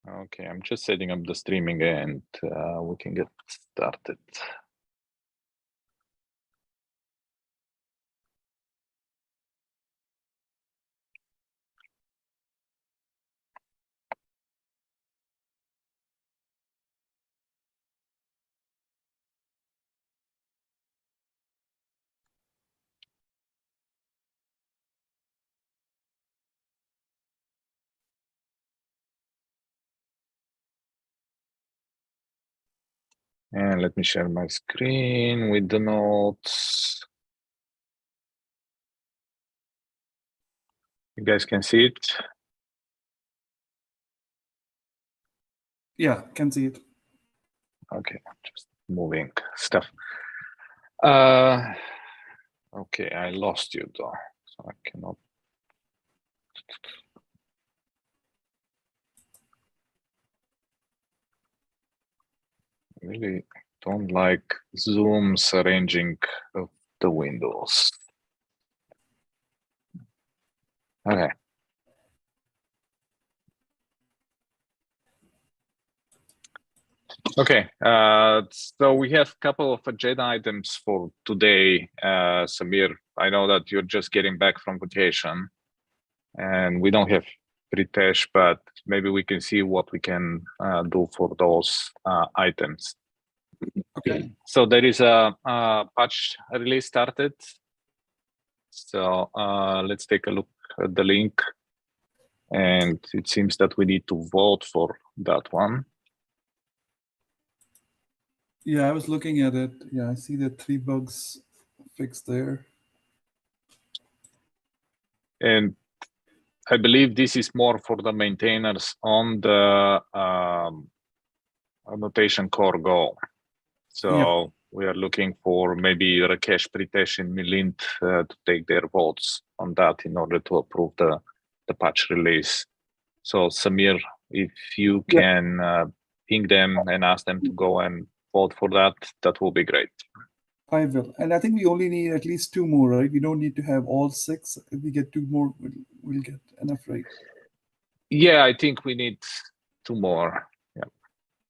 Okay, I'm just setting up the streaming and we can get started. And let me share my screen with the notes. You guys can see it? Yeah, can see it. Okay, just moving stuff. Okay, I lost you though, so I cannot. Really don't like Zoom's arranging of the windows. Okay. Okay, so we have a couple of agenda items for today. Samir, I know that you're just getting back from vacation and we don't have Pritesh, but maybe we can see what we can do for those items. Okay. So there is a patch release started. So let's take a look at the link. And it seems that we need to vote for that one. Yeah, I was looking at it. Yeah, I see the 3 bugs fixed there. And I believe this is more for the maintainers on the annotation core Go. So we are looking for maybe Rakesh, Pritesh, and Milind to take their votes on that in order to approve the patch release. So Samir, if you can ping them and ask them to go and vote for that, that will be great. I will. And I think we only need at least 2 more, right? We don't need to have all 6. If we get 2 more, we'll get enough, right? Yeah, I think we need 2 more. Yeah,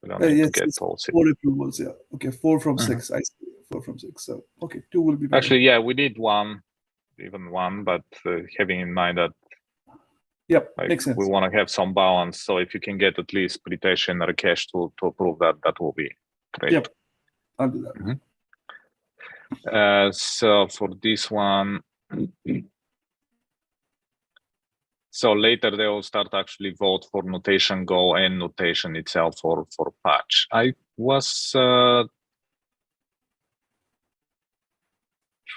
we don't need Yes, to get all 6. 4 approvals, yeah. Okay, 4 from 6. I see 4 from 6. So, okay, 2 will be better. Actually, yeah, we need 1, even 1, but having in mind that makes sense. We want to have some balance. So if you can get at least Pritesh and Rakesh to approve that, that will be great. Yep, I'll do that. So for this one, so later they will start actually vote for Notation Go and Notation itself for patch. I was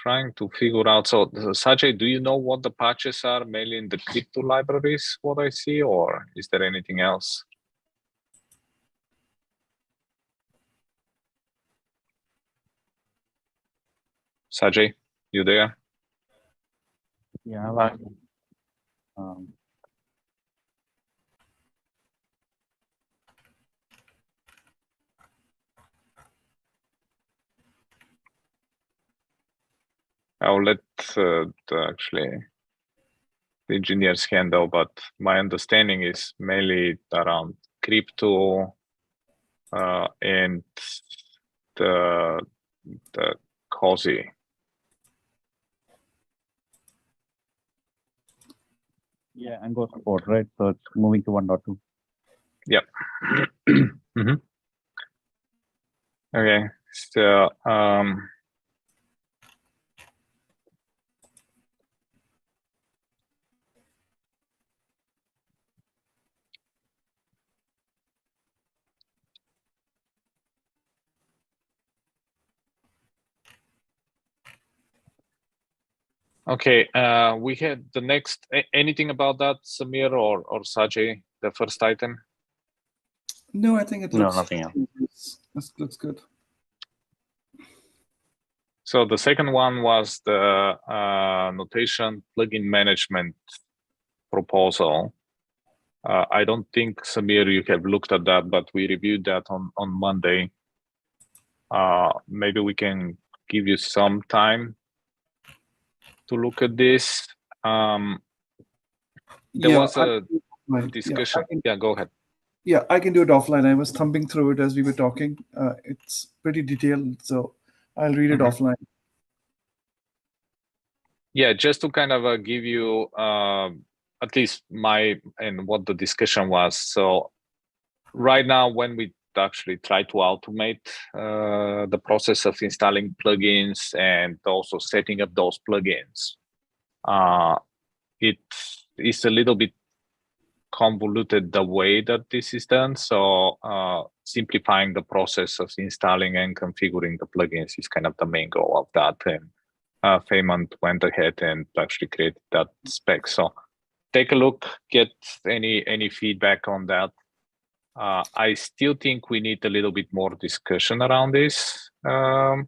trying to figure out. So Sajay, do you know what the patches are? Mainly in the crypto libraries, what I see, or is there anything else? Sajay, you there? Yeah, like I'll let actually the engineers handle, but my understanding is mainly around crypto and the COSI. yeah, and go support, right? So it's moving to 1.2. Yep. Okay, so okay, we had the next, anything about that, Samir or Sajay, the first item? No, I think it No, looks, nothing else. This looks good. So the second one was the notation plugin management proposal. I don't think, Samir, you have looked at that, but we reviewed that on Monday. Maybe we can give you some time to look at this. There was a discussion. Yeah, go ahead. Yeah, I can do it offline. I was thumbing through it as we were talking. It's pretty detailed, so I'll read it Mhm. offline. Yeah, just to kind of give you at least my and what the discussion was. So right now, when we actually try to automate the process of installing plugins and also setting up those plugins, it is a little bit convoluted the way that this is done. So simplifying the process of installing and configuring the plugins is kind of the main goal of that. And Feynman went ahead and actually created that spec. So take a look, get any feedback on that. I still think we need a little bit more discussion around this. But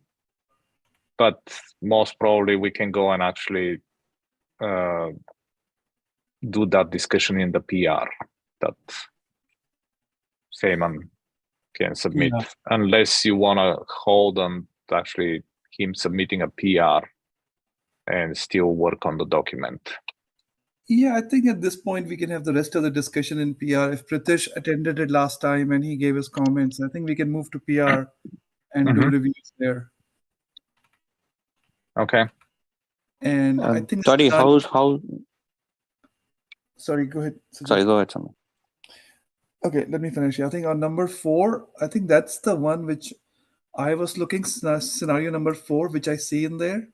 most probably we can go and actually do that discussion in the PR that Feynman can submit, Yeah. unless you want to hold on to actually him submitting a PR and still work on the document. Yeah, I think at this point we can have the rest of the discussion in PR. If Pritish attended it last time and he gave his comments, I think we can move to PR and do reviews there. Okay. And I think Sorry, how? Sorry, go ahead. Sorry, go ahead, Samir. Okay, let me finish. I think on number 4, I think that's the one which I was looking scenario number 4, which I see in there,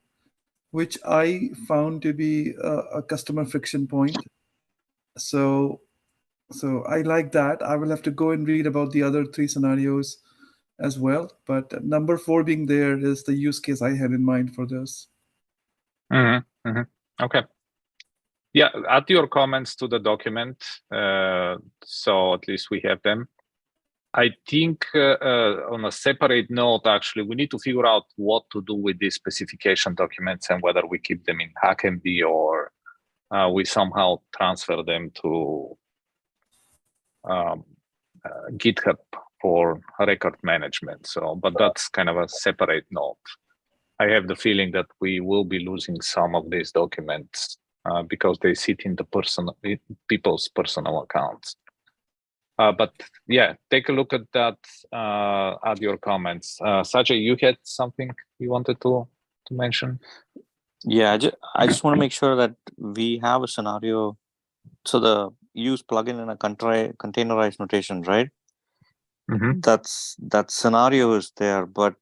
which I found to be a customer friction point. So I like that. I will have to go and read about the other 3 scenarios as well. But number 4 being there is the use case I had in mind for this. Okay. Yeah, add your comments to the document, so at least we have them. I think on a separate note, actually, we need to figure out what to do with these specification documents and whether we keep them in HackMD or we somehow transfer them to GitHub for record management. So, but that's kind of a separate note. I have the feeling that we will be losing some of these documents because they sit in the people's personal accounts. But yeah, take a look at that. Add your comments. Sajay, you had something you wanted to mention? Yeah, I just want to make sure that we have a scenario. So the use plugin in a containerized notation, right? That scenario is there, but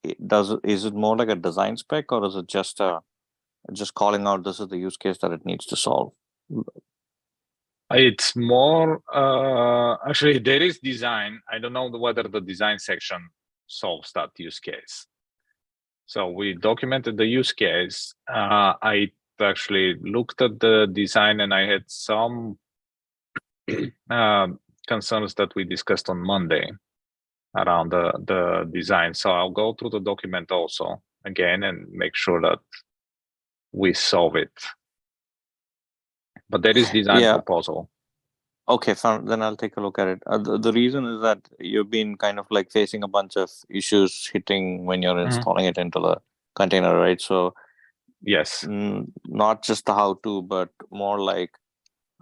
is it more like a design spec, or is it just calling out this is the use case that it needs to solve? It's more actually there is design. I don't know whether the design section solves that use case. So we documented the use case. I actually looked at the design and I had some concerns that we discussed on Monday around the design. So I'll go through the document also again and make sure that we solve it. But there is design proposal. Okay, fine. Then I'll take a look at it. The reason is that you've been kind of like facing a bunch of issues hitting when you're installing it into the container, right? So yes, not just the how-to, but more like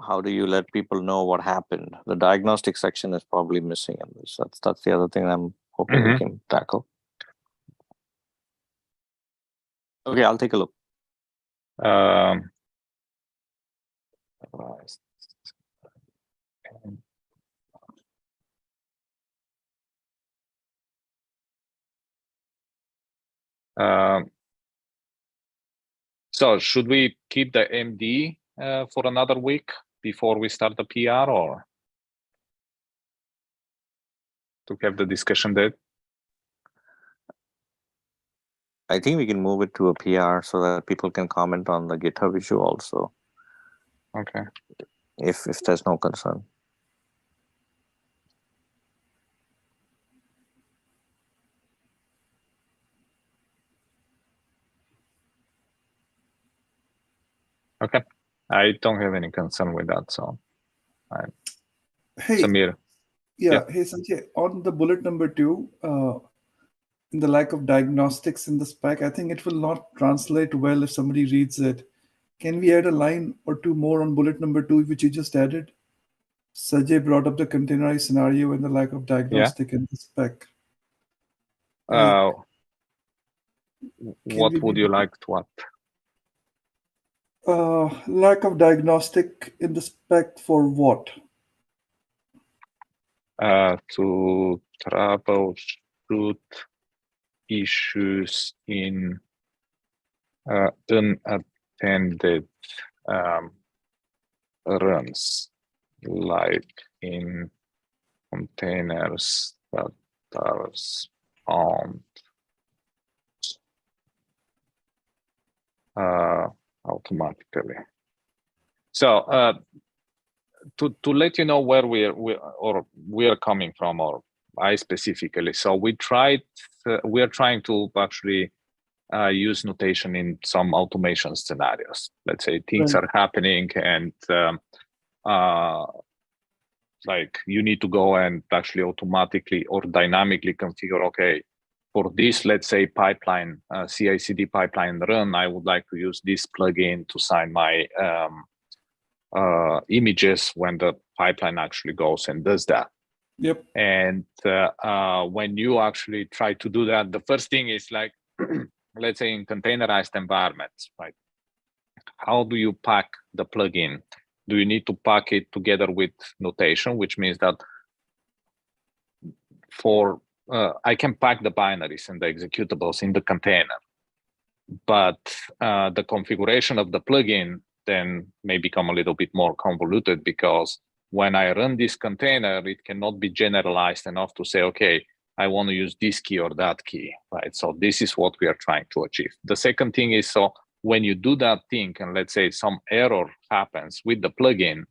how do you let people know what happened? The diagnostic section is probably missing in this. That's the other thing I'm hoping we can tackle. Okay, I'll take a look. So should we keep the MD for another week before we start the PR, or to have the discussion there? I think we can move it to a PR so that people can comment on the GitHub issue also. Okay. If there's no concern. Okay. I don't have any concern with that, so hey, Samir. Yeah, hey Sanjay, on the bullet number 2, in the lack of diagnostics in the spec, I think it will not translate well if somebody reads it. Can we add a line or 2 more on bullet number 2, which you just added? Sajay brought up the containerized scenario and the lack of diagnostic in the spec. What we would be- you like to add? Lack of diagnostic in the spec for what? To troubleshoot issues in unattended runs, like in containers that are spawned automatically. So to let you know where we are coming from, or I specifically. So we are trying to actually use notation in some automation scenarios. Let's say things Right. are happening and like you need to go and actually automatically or dynamically configure, okay, for this, let's say pipeline, CI/CD pipeline run, I would like to use this plugin to sign my images when the pipeline actually goes and does that. Yep. And when you actually try to do that, the first thing is like, let's say in containerized environments, right? How do you pack the plugin? Do you need to pack it together with notation, which means that for I can pack the binaries and the executables in the container, but the configuration of the plugin then may become a little bit more convoluted, because when I run this container, it cannot be generalized enough to say, okay, I want to use this key or that key, right? So this is what we are trying to achieve. The second thing is, so when you do that thing, and let's say some error happens with the plugin,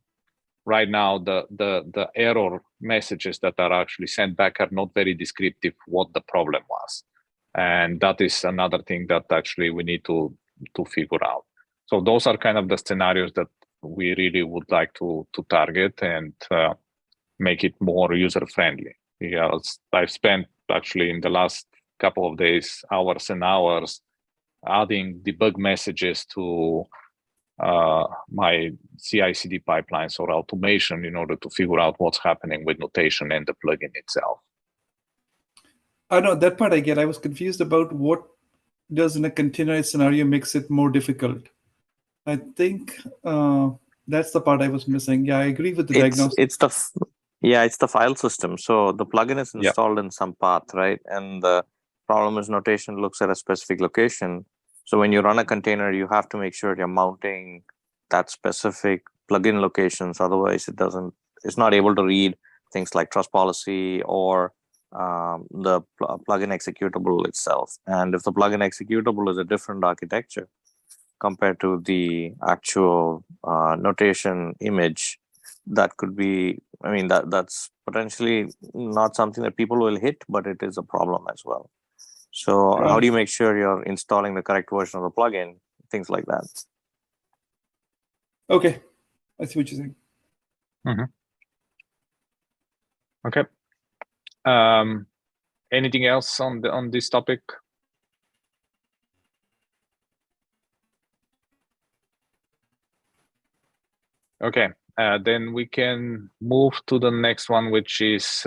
right now the error messages that are actually sent back are not very descriptive what the problem was. And that is another thing that actually we need to figure out. So those are kind of the scenarios that we really would like to target and make it more user-friendly. Because I've spent actually in the last couple of days, hours and hours, adding debug messages to my CI/CD pipelines or automation in order to figure out what's happening with notation and the plugin itself. I know that part I get. I was confused about what does in a containerized scenario makes it more difficult. I think that's the part I was missing. Yeah, I agree with the diagnostic. It's the file system. So the plugin is installed in some path, right? And the problem is notation looks at a specific location. So when you run a container, you have to make sure you're mounting that specific plugin locations. Otherwise, it's not able to read things like trust policy or the plugin executable itself. And if the plugin executable is a different architecture compared to the actual notation image, that could be, I mean, that's potentially not something that people will hit, but it is a problem as well. So how do you make sure you're installing the correct version of the plugin? Things like that. Okay, I see what you're saying. Mm-hmm. Okay. Anything else on this topic? Okay, then we can move to the next one, which is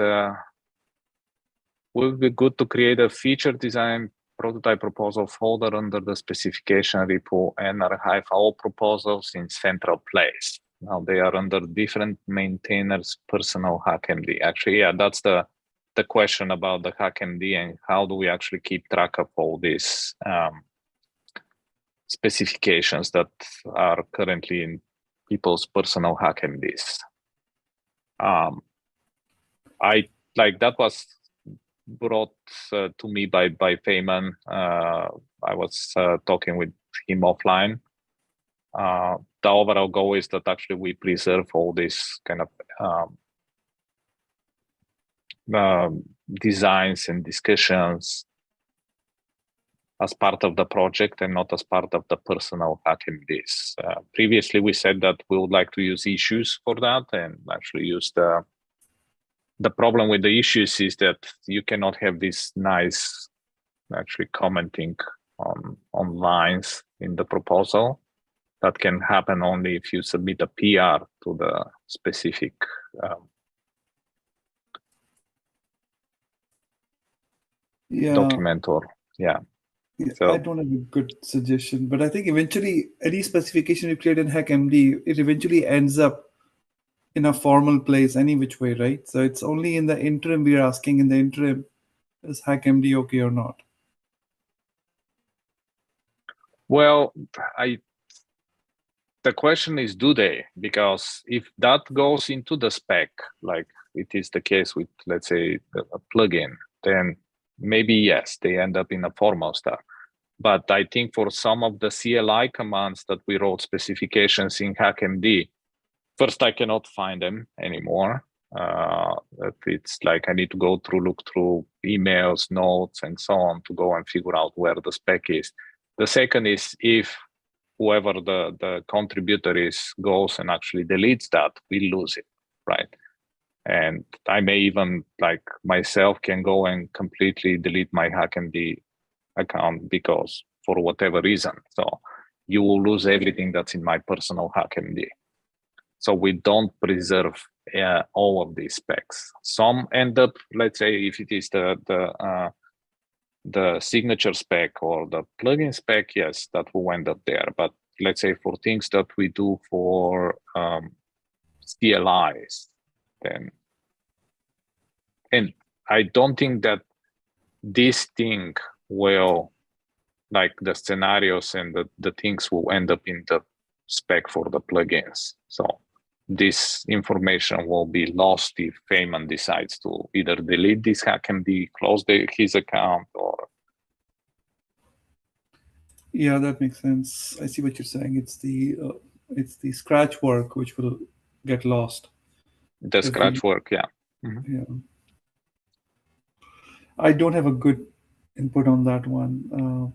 will be good to create a feature design prototype proposal folder under the specification repo and archive all proposals in central place. Now they are under different maintainers' personal HackMD. Actually, yeah, that's the question about the HackMD and how do we actually keep track of all these specifications that are currently in people's personal HackMDs. I like that was brought to me by Payman. I was talking with him offline. The overall goal is that actually we preserve all these kind of designs and discussions as part of the project and not as part of the personal HackMDs. Previously, we said that we would like to use issues for that and actually use the problem with the issues is that you cannot have this nice actually commenting on lines in the proposal. That can happen only if you submit a PR to specific document or Yeah, So- I don't have a good suggestion, but I think eventually any specification you create in HackMD, it eventually ends up in a formal place any which way, right? So it's only in the interim we are asking in the interim, is HackMD okay or not? Well, the question is, do they? Because if that goes into the spec, like it is the case with, let's say, a plugin, then maybe yes, they end up in a formal stuff. But I think for some of the CLI commands that we wrote specifications in HackMD, first, I cannot find them anymore. It's like I need to look through emails, notes, and so on to go and figure out where the spec is. The second is if whoever the contributor is goes and actually deletes that, we lose it, right? And I may even, like myself, can go and completely delete my HackMD account because for whatever reason. So you will lose everything that's in my personal HackMD. So we don't preserve all of these specs. Some end up, let's say, if it is the signature spec or the plugin spec, yes, that will end up there. But let's say for things that we do for CLIs, then, and I don't think that this thing will, like the scenarios and the things will end up in the spec for the plugins. So this information will be lost if Feynman decides to either delete this HackMD, close his account, or. Yeah, that makes sense. I see what you're saying. It's the scratch work which will get lost. The scratch work, yeah. Mm-hmm. Yeah. I don't have a good input on that one.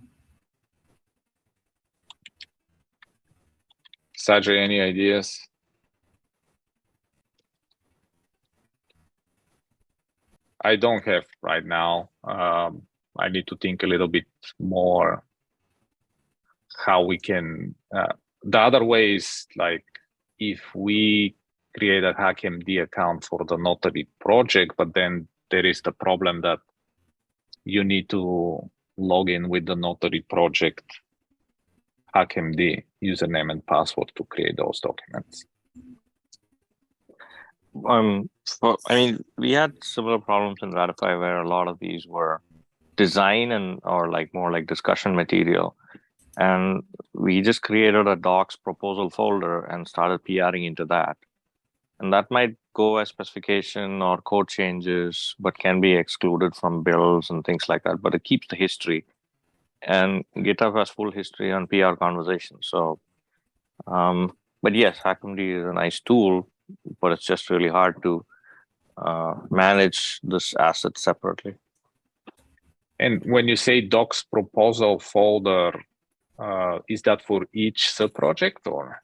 Sajay, any ideas? I don't have right now. I need to think a little bit more how we can. The other way is like if we create a HackMD account for the Notary project, but then there is the problem that you need to log in with the Notary project HackMD username and password to create those documents. We had similar problems in Ratify where a lot of these were design or more like discussion material. And we just created a docs proposal folder and started PRing into that. And that might go as specification or code changes, but can be excluded from builds and things like that. But it keeps the history. And GitHub has full history on PR conversations. So, but yes, HackMD is a nice tool, but it's just really hard to manage this asset separately. And when you say docs proposal folder, is that for each sub-project or?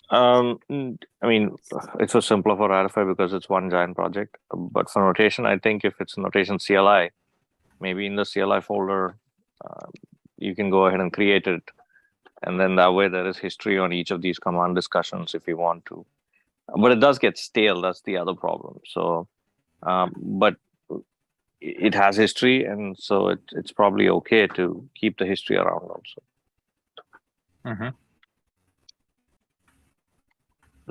It's so simpler for Ratify because it's one giant project. But for notation, I think if it's notation CLI, maybe in the CLI folder, you can go ahead and create it. And then that way there is history on each of these command discussions if you want to. But it does get stale. That's the other problem. So, but it has history. And so it's probably okay to keep the history around also. Mm-hmm.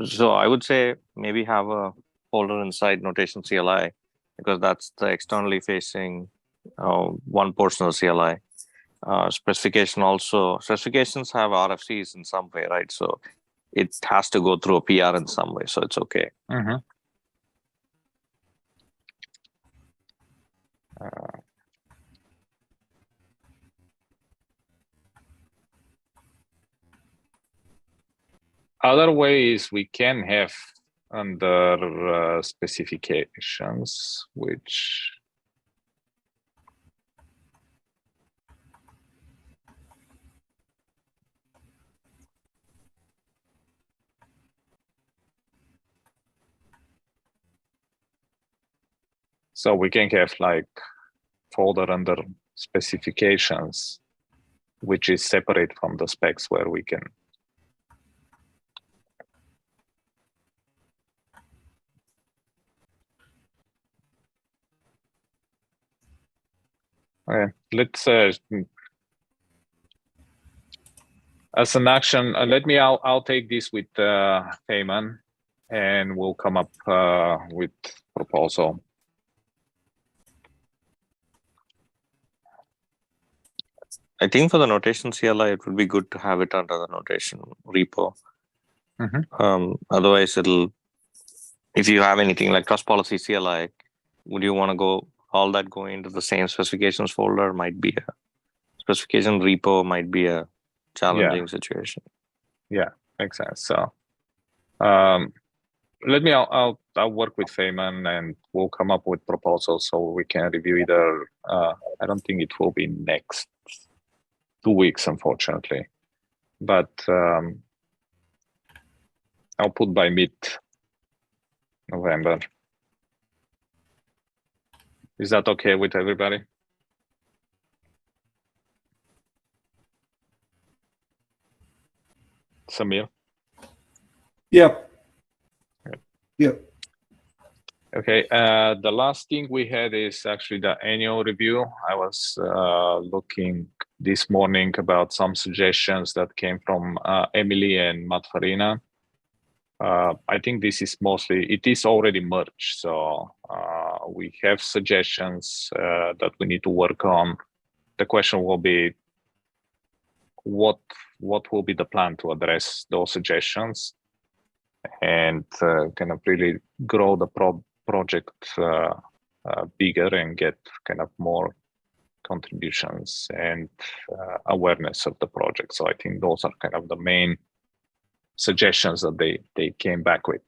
So I would say maybe have a folder inside notation CLI because that's the externally facing one portion of CLI. Specifications have RFCs in some way, right? So it has to go through a PR in some way, so it's okay. Mm-hmm. Other ways we can have under specifications, which so we can have like folder under specifications, which is separate from the specs where we can. Let's as an action. I'll take this with Heyman, and we'll come up with proposal. I think for the notation CLI, it would be good to have it under the notation repo. Otherwise, if you have anything like trust policy CLI, would you want to go into the same specifications folder? Might be a specification repo, might be a challenging situation. Yeah, makes sense. So, I'll work with Feynman and we'll come up with proposals so we can review either. I don't think it will be next 2 weeks, unfortunately, but I'll put by mid-November. Is that okay with everybody? Samir? Yep. Yep. Okay, the last thing we had is actually the annual review. I was looking this morning about some suggestions that came from Emily and Matt Farina. I think this is it is already merged. So we have suggestions that we need to work on. The question will be, what will be the plan to address those suggestions and kind of really grow the project bigger and get kind of more contributions and awareness of the project. So I think those are kind of the main suggestions that they came back with.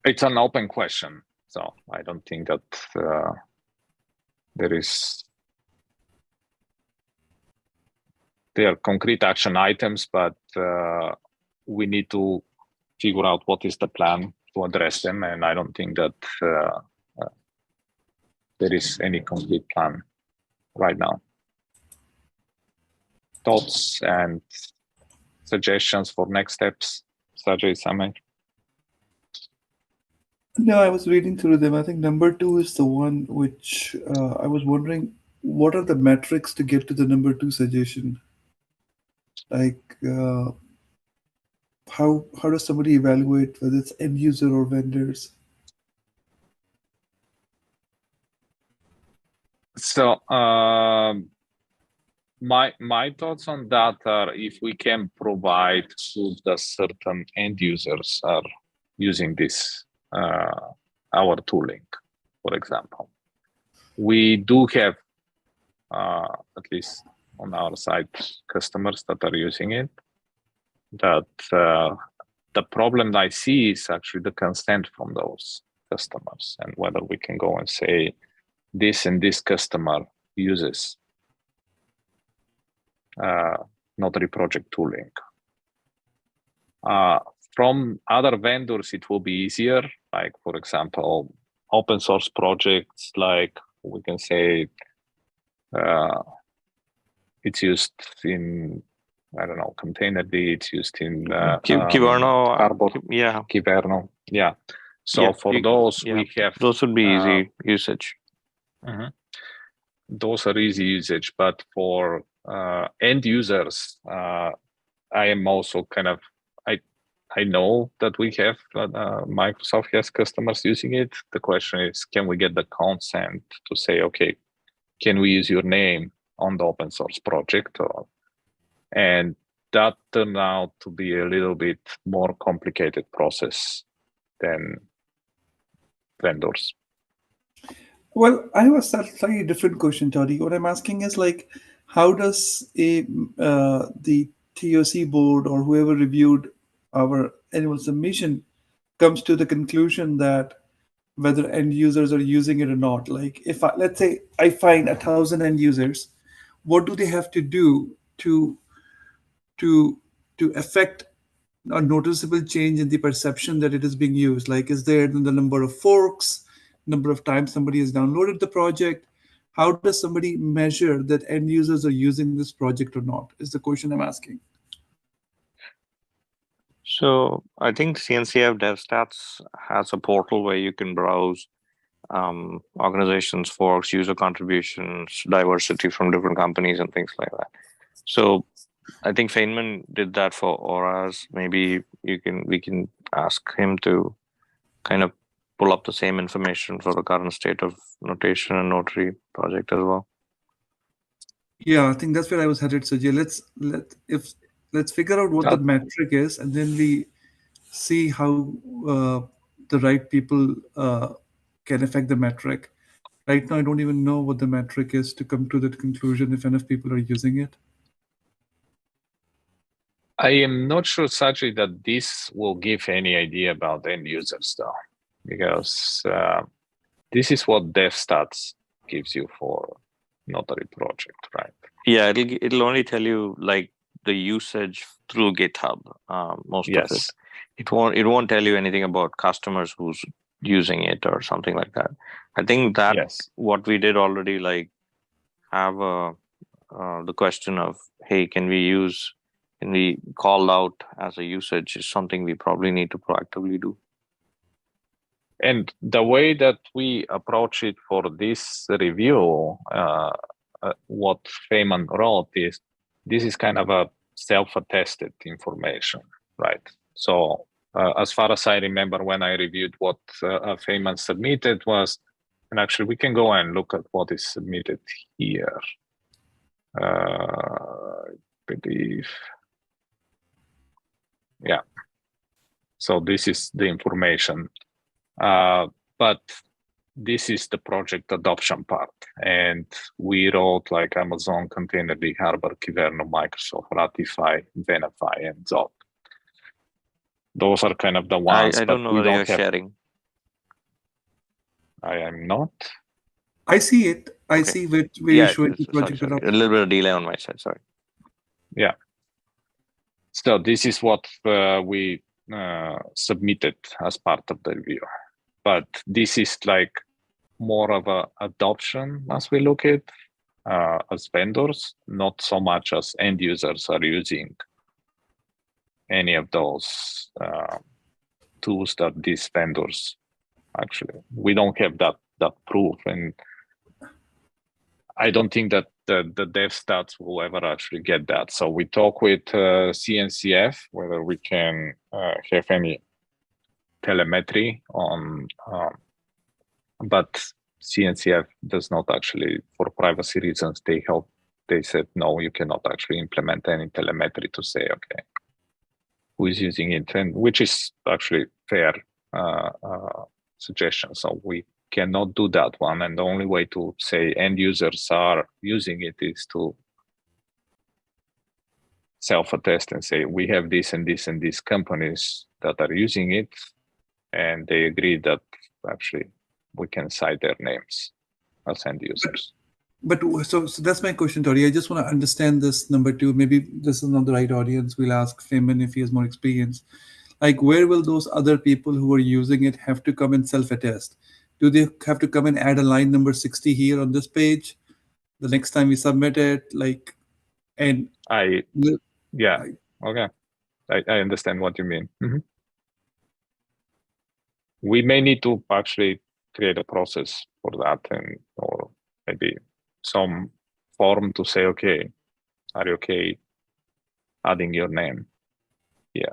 It's an open question, so I don't think that there are concrete action items, but we need to figure out what is the plan to address them, and I don't think that there is any complete plan right now. Thoughts and suggestions for next steps, Sajay, Samir? No, I was reading through them. I think number 2 is the one which I was wondering, what are the metrics to get to the number 2 suggestion? Like, how does somebody evaluate whether it's end user or vendors? So my thoughts on that are, if we can provide to the certain end users are using this our tooling, for example, we do have at least on our side customers that are using it. That the problem I see is actually the consent from those customers, and whether we can go and say this and this customer uses Notary project tooling. From other vendors, it will be easier. Like, for example, open source projects, like we can say it's used in, I don't know, Containerd, it's used in Kyverno. Kyverno, yeah. So for those, we have... Those would be easy usage. Those are easy usage, but for end users, I am also kind of, I know that we have, Microsoft has customers using it. The question is, can we get the consent to say, okay, can we use your name on the open source project? And that turned out to be a little bit more complicated process than vendors. Well, I have a slightly different question, Toddy. What I'm asking is, like, how does the TOC board or whoever reviewed our annual submission comes to the conclusion that whether end users are using it or not? Like, if let's say I find 1,000 end users, what do they have to do to affect a noticeable change in the perception that it is being used? Like, is there the number of forks, number of times somebody has downloaded the project? How does somebody measure that end users are using this project or not, is the question I'm asking. So I think CNCF DevStats has a portal where you can browse organizations, forks, user contributions, diversity from different companies, and things like that. So I think Feynman did that for auras. Maybe we can ask him to kind of pull up the same information for the current state of notation and notary project as well. Yeah, I think that's where I was headed, Sajay. Let's figure out what the metric is, and then we see how the right people can affect the metric. Right now, I don't even know what the metric is to come to that conclusion if enough people are using it. I am not sure, Sajid, that this will give any idea about end users, though, because this is what DevStats gives you for notary project, right? Yeah, it'll only tell you like the usage through GitHub. Most of it. It won't tell you anything about customers who's using it or something like that. I think that what we did already, like have the question of, hey, can we call out as a usage, is something we probably need to proactively do. And the way that we approach it for this review, what Feynman wrote is, this is kind of a self-attested information, right? So as far as I remember, when I reviewed what Feynman submitted was, and actually we can go and look at what is submitted here. I believe, yeah. So this is the information. But this is the project adoption part. And we wrote like Amazon, Containerd, Harbor, Kyverno, Microsoft, Ratify, Venafi, and Zop. Those are kind of the ones. I don't know whether you're sharing. I am not. I see it. I see where you're showing the project adoption. A little bit of delay on my side, sorry. Yeah. So this is what we submitted as part of the review. But this is like more of a adoption as we look at as vendors, not so much as end users are using any of those tools that these vendors actually. We don't have that proof, and I don't think that the DevStats will ever actually get that. So we talk with CNCF whether we can have any telemetry on, but CNCF does not actually, for privacy reasons, they said, no, you cannot actually implement any telemetry to say, okay, who is using it, and which is actually fair suggestion. So we cannot do that one. And the only way to say end users are using it is to self-attest and say, we have this and this and these companies that are using it, and they agree that actually we can cite their names as end users. But so that's my question, Tori. I just want to understand this number two. Maybe this is not the right audience. We'll ask Feynman if he has more experience. Like, where will those other people who are using it have to come and self-attest? Do they have to come and add a line number 60 here on this page the next time we submit it? Like, and okay. I understand what you mean. Mm-hmm. We may need to actually create a process for that, and or maybe some form to say, okay, are you okay adding your name? Yeah.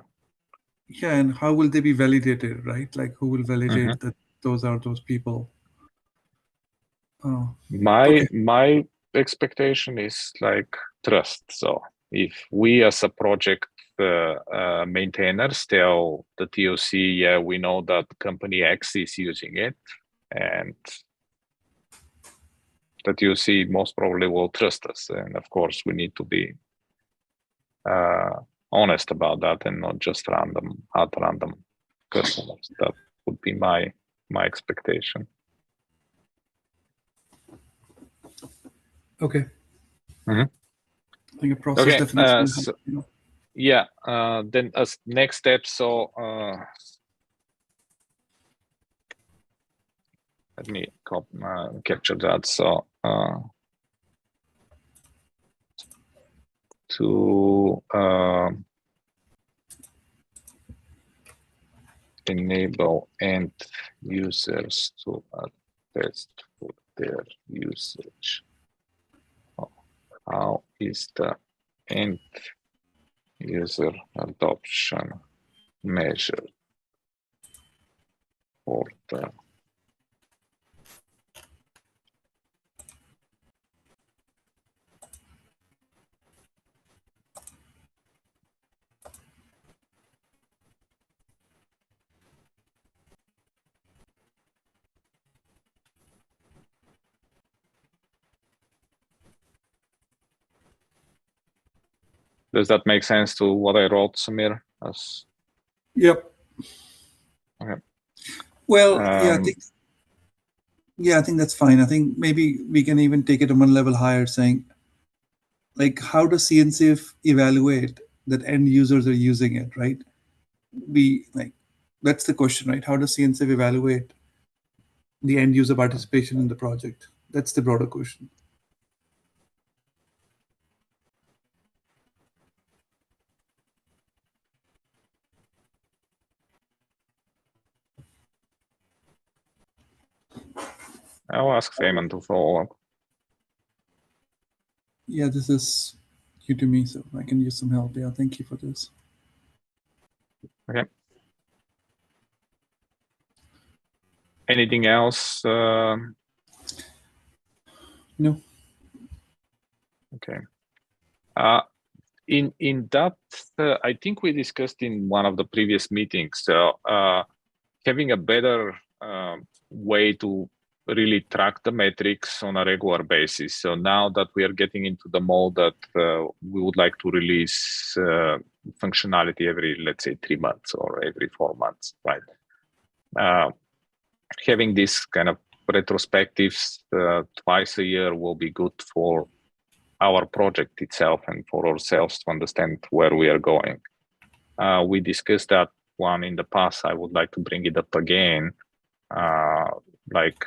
Yeah, and how will they be validated, right? Like, who will validate that those are those people? My expectation is like trust. So if we as a project maintainers tell the TOC, yeah, we know that company X is using it, and the TOC most probably will trust us. And of course, we need to be honest about that and not just add random customers. That would be my expectation. Okay. Mm-hmm. I think a process definition. Yeah. Then as next step, so let me capture that. So to enable end users to test for their usage. How is the end user adoption measured for the Does that make sense to what I wrote, Samir? Yep. Okay. Well, I think that's fine. I think maybe we can even take it one level higher, saying, like, how does CNCF evaluate that end users are using it, right? That's the question, right? How does CNCF evaluate the end user participation in the project? That's the broader question. I'll ask Feynman to follow up. Yeah, this is new to me, so I can use some help. Yeah, thank you for this. Okay. Anything else? No. Okay. In that, I think we discussed in one of the previous meetings, having a better way to really track the metrics on a regular basis. So now that we are getting into the mode that we would like to release functionality every, let's say, 3 months or every 4 months, right? Having this kind of retrospectives twice a year will be good for our project itself and for ourselves to understand where we are going. We discussed that one in the past. I would like to bring it up again. Like,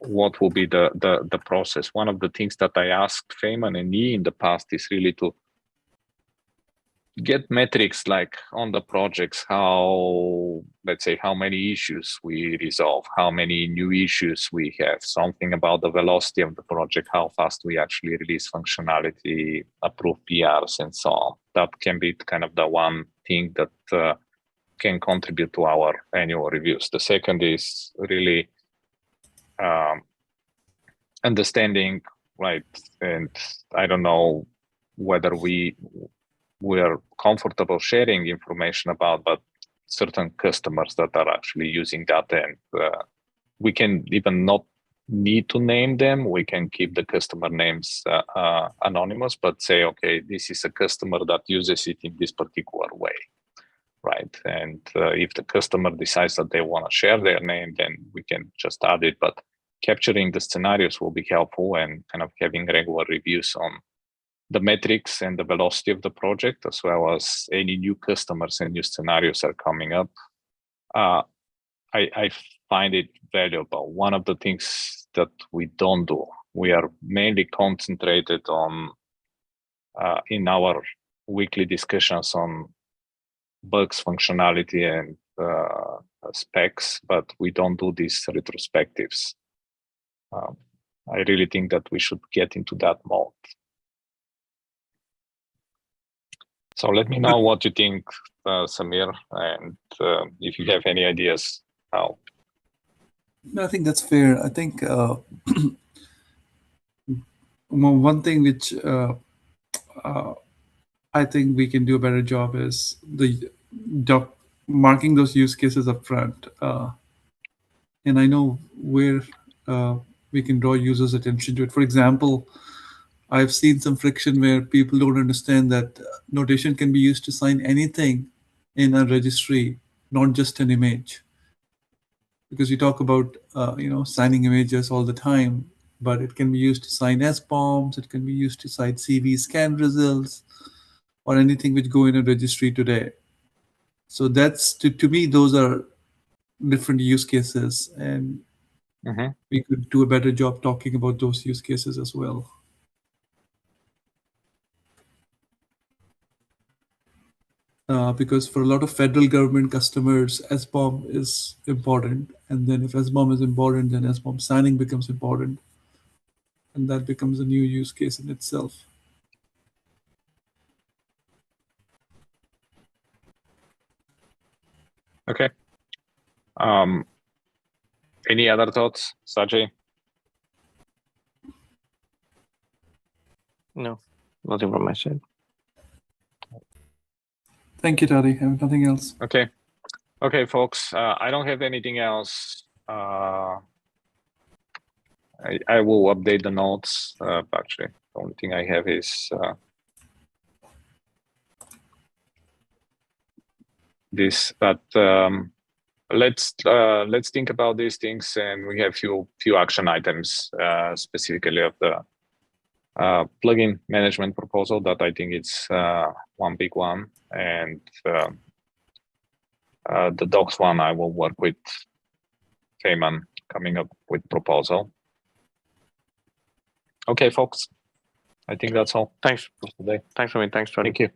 what will be the process? One of the things that I asked Feynman and me in the past is really to get metrics like on the projects, how, let's say, how many issues we resolve, how many new issues we have, something about the velocity of the project, how fast we actually release functionality, approve PRs, and so on. That can be kind of the one thing that can contribute to our annual reviews. The second is really understanding, right? And I don't know whether we are comfortable sharing information about, but certain customers that are actually using that, and we can even not need to name them. We can keep the customer names anonymous, but say, okay, this is a customer that uses it in this particular way, right? And if the customer decides that they want to share their name, then we can just add it. But capturing the scenarios will be helpful, and kind of having regular reviews on the metrics and the velocity of the project, as well as any new customers and new scenarios are coming up. I find it valuable. One of the things that we don't do, we are mainly concentrated on in our weekly discussions on bugs, functionality, and specs, but we don't do these retrospectives. I really think that we should get into that mode. So let me know what you think, Samir, and if you have any ideas how. No, I think that's fair. I think one thing which I think we can do a better job is marking those use cases up front. And I know where we can draw users' attention to it. For example, I've seen some friction where people don't understand that notation can be used to sign anything in a registry, not just an image. Because we talk about signing images all the time, but it can be used to sign SBOMs, it can be used to sign CV scan results, or anything which go in a registry today. So that's to me, those are different use cases, and we could do a better job talking about those use cases as well. because for a lot of federal government customers, SBOM is important. And then if SBOM is important, then SBOM signing becomes important. And that becomes a new use case in itself. Okay. Any other thoughts, Sajay? No, nothing from my side. Thank you, Tari. I have nothing else. Okay. Okay, folks. I don't have anything else. I will update the notes. Actually, the only thing I have is this. But let's think about these things, and we have few action items specifically of the plugin management proposal that I think it's one big one, and the docs one I will work with Feynman coming up with proposal. Okay, folks. I think that's all. Thanks. for today. Thanks, Amit. Thanks, Tony. Thank you.